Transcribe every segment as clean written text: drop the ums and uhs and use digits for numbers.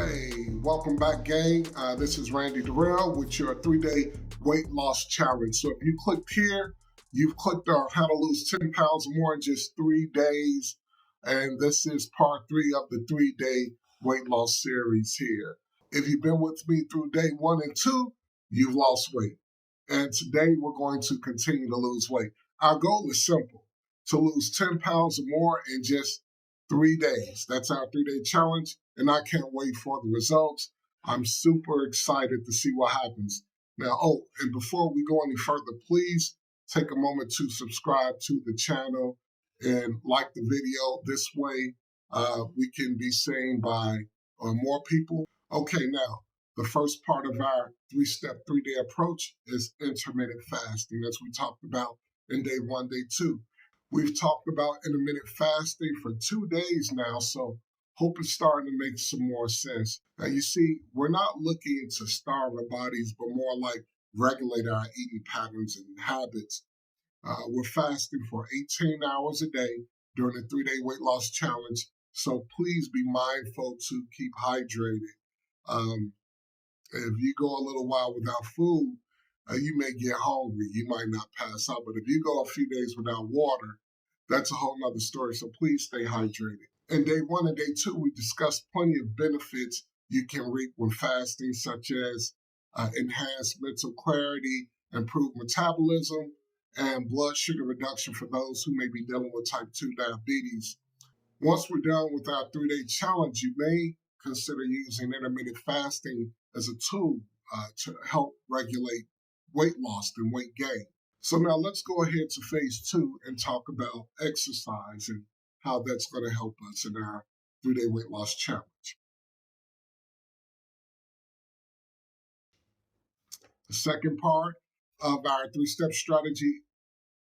Hey, welcome back, gang. This is Randy Durrell with your 3-day weight loss challenge. So if you clicked here, you've clicked on how to lose 10 pounds or more in just 3 days. And this is part 3 of the 3-day weight loss series here. If you've been with me through day 1 and 2, you've lost weight. And today we're going to continue to lose weight. Our goal is simple, to lose 10 pounds or more in just 3 days. That's our 3-day challenge, and I can't wait for the results. I'm super excited to see what happens. Now, and before we go any further, please take a moment to subscribe to the channel and like the video. This way, we can be seen by more people. Okay, now, the first part of our 3-step, 3-day approach is intermittent fasting, as we talked about in day 1, day 2. We've talked about intermittent fasting for 2 days now, so hope it's starting to make some more sense. Now, you see, we're not looking to starve our bodies, but more like regulate our eating patterns and habits. We're fasting for 18 hours a day during the 3-day weight loss challenge, so please be mindful to keep hydrated. If you go a little while without food, you may get hungry. You might not pass out. But if you go a few days without water, that's a whole nother story. So please stay hydrated. In day 1 and day 2, we discussed plenty of benefits you can reap when fasting, such as enhanced mental clarity, improved metabolism, and blood sugar reduction for those who may be dealing with type 2 diabetes. Once we're done with our 3-day challenge, you may consider using intermittent fasting as a tool to help regulate weight loss and weight gain. So now let's go ahead to phase 2 and talk about exercise and how that's going to help us in our 3-day weight loss challenge. The second part of our 3-step strategy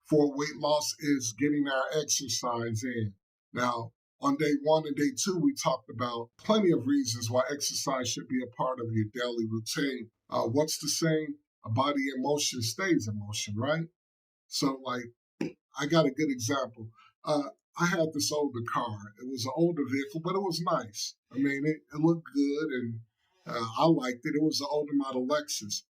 for weight loss is getting our exercise in. Now, on day 1 and day 2, we talked about plenty of reasons why exercise should be a part of your daily routine. What's the saying? A body in motion stays in motion, right? So, I got a good example. I had this older car. It was an older vehicle, but it was nice. I mean, it looked good, and I liked it. It was an older model Lexus.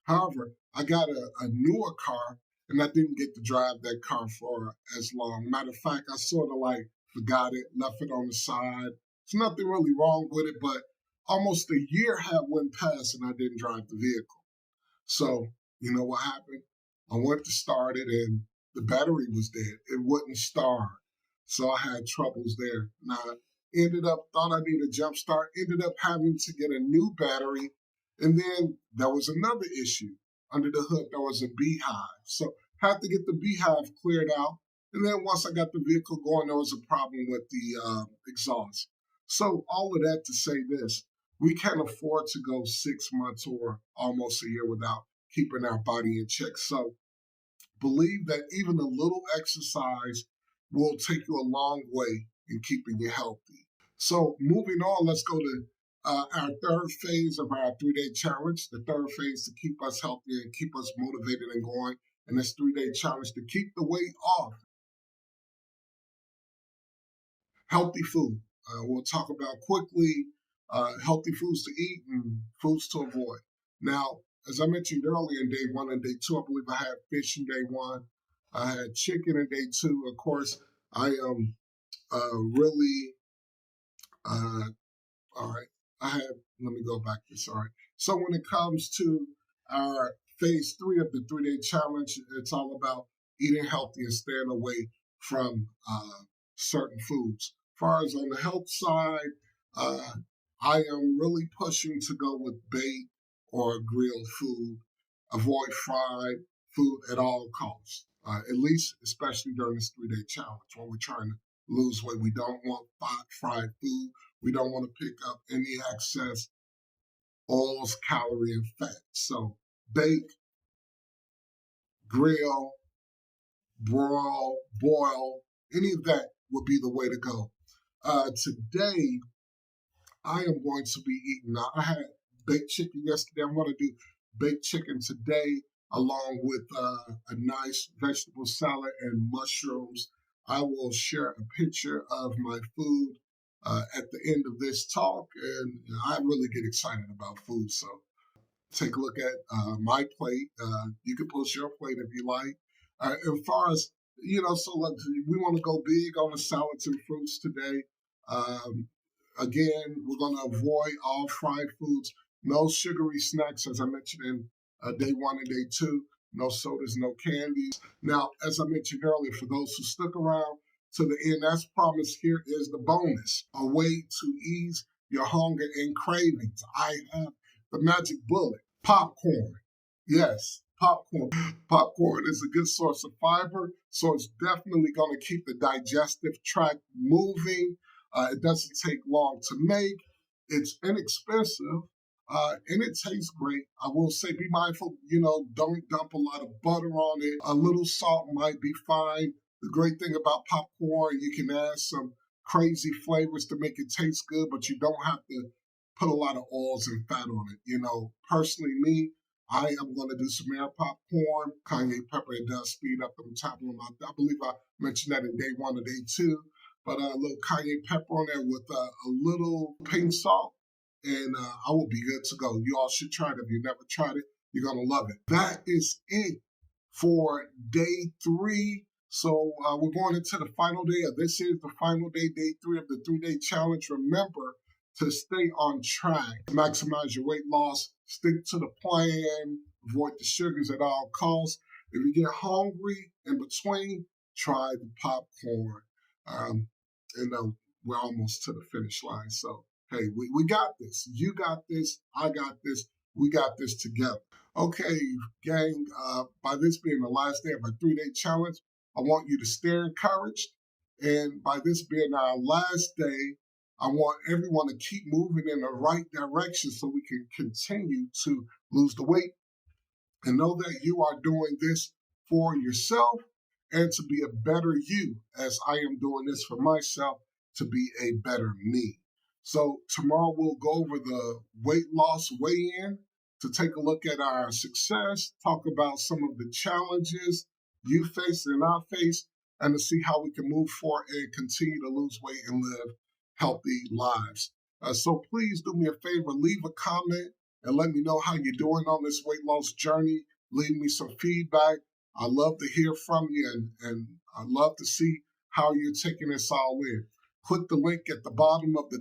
However, I got a newer car, and I didn't get to drive that car for as long. Matter of fact, I sort of forgot it, left it on the side. There's nothing really wrong with it, but almost a year had went past and I didn't drive the vehicle. So, you know what happened? I went to start it and the battery was dead. It wouldn't start. So I had troubles there. Now, thought I needed a jump start, ended up having to get a new battery. And then there was another issue. Under the hood, there was a beehive. So had to get the beehive cleared out. And then once I got the vehicle going, there was a problem with the exhaust. So all of that to say this, we can't afford to go 6 months or almost a year without keeping our body in check. So believe that even a little exercise will take you a long way in keeping you healthy. So moving on, let's go to our third phase of our 3-day challenge. The third phase to keep us healthy and keep us motivated and going. And this 3-day challenge to keep the weight off. Healthy food. We'll talk about quickly healthy foods to eat and foods to avoid. Now, as I mentioned earlier in day 1 and day 2, I believe I had fish in day 1. I had chicken in day 2. Of course, I am really, all right, let me go back to this. All right. So when it comes to our phase 3 of the 3-day challenge, it's all about eating healthy and staying away from certain foods. As far as on the health side, I am really pushing to go with baked or grilled food. Avoid fried food at all costs, at least especially during this 3-day challenge when we're trying to lose weight. We don't want fried food. We don't want to pick up any excess oils, calorie, and fat. So bake, grill, broil, boil, any of that would be the way to go. Today, I am going to be eating. Now, I had baked chicken yesterday. I'm going to do baked chicken today, along with a nice vegetable salad and mushrooms. I will share a picture of my food at the end of this talk, and I really get excited about food. So take a look at my plate. You can post your plate if you like. As far as, so look, we want to go big on the salads and fruits today. Um, Again, we're going to avoid all fried foods, no sugary snacks, as I mentioned in day 1 and day 2, no sodas, no candies. Now, as I mentioned earlier, for those who stuck around to the end, as promised, here is the bonus, a way to ease your hunger and cravings. I have the magic bullet, popcorn. Yes, popcorn. Popcorn is a good source of fiber, so it's definitely going to keep the digestive tract moving. It doesn't take long to make. It's inexpensive, and it tastes great. I will say be mindful, don't dump a lot of butter on it. A little salt might be fine. The great thing about popcorn, you can add some crazy flavors to make it taste good, but you don't have to put a lot of oils and fat on it. Personally, me, I am going to do some air popcorn. Cayenne pepper, it does speed up the metabolism. I believe I mentioned that in day 1 or day 2. But a little cayenne pepper on there with a little pink salt, and I will be good to go. You all should try it. If you never tried it, you're going to love it. That is it for day 3. So we're going into the final day. This is the final day, day 3 of the 3-day challenge. Remember to stay on track, maximize your weight loss, stick to the plan, avoid the sugars at all costs. If you get hungry in between, try the popcorn. We're almost to the finish line. So, hey, we got this. You got this. I got this. We got this together. Okay, gang, by this being the last day of our 3-day challenge, I want you to stay encouraged. And by this being our last day, I want everyone to keep moving in the right direction so we can continue to lose the weight and know that you are doing this for yourself and to be a better you, as I am doing this for myself to be a better me. So tomorrow we'll go over the weight loss weigh-in to take a look at our success, talk about some of the challenges you face and I face, and to see how we can move forward and continue to lose weight and live healthy lives. So please do me a favor, leave a comment and let me know how you're doing on this weight loss journey. Leave me some feedback. I love to hear from you, and I love to see how you're taking this all in. Click the link at the bottom of the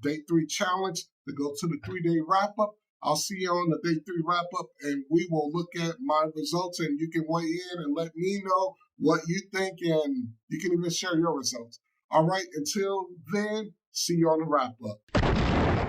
day 3 challenge to go to the 3-day wrap-up. I'll see you on the day 3 wrap-up, and we will look at my results, and you can weigh in and let me know what you think, and you can even share your results. All right, until then, see you on the wrap-up.